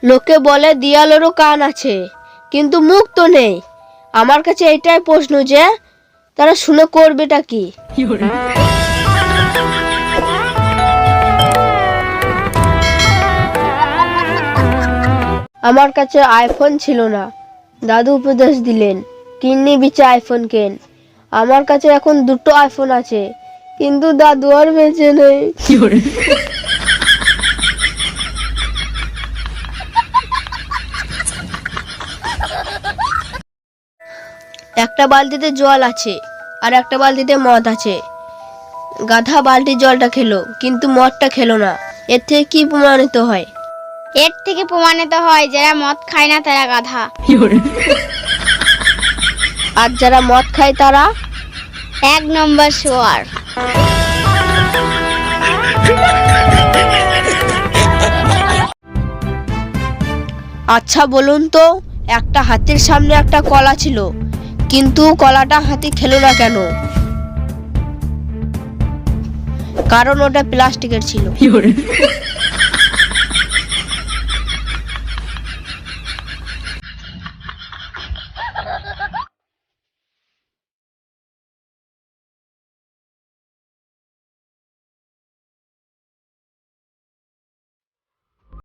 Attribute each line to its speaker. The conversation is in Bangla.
Speaker 1: লোকে বলে দিয়ালেরও কান আছে, কিন্তু মুখ তো নেই। আমার কাছে এটাই প্রশ্ন যে তারা শুনে করবেটা কি? আমার কাছে আইফোন ছিল না, দাদু উপদেশ দিলেন কিন্নি বিচে আইফোন কেন। আমার কাছে এখন দুটো আইফোন আছে, কিন্তু দাদু আর বেঁচে নেই। একটা বালতিতে জল আছে আর একটা বালতিতে মদ আছে। গাধা বালতি জলটা খেলো কিন্তু মদটা খেলো না। এর থেকে কি প্রমাণিত হয়?
Speaker 2: এর থেকে প্রমাণিত হয় যারা মদ খায় না তারা গাধা।
Speaker 1: আর যারা মদ খায় তারা
Speaker 2: 1 নম্বর শোয়ার।
Speaker 1: আচ্ছা বলুন তো, একটা হাতির সামনে একটা কলা ছিল, কিন্তু কলাটা হাতি খেলো না কেন? কারণ ওটা প্লাস্টিকের ছিল।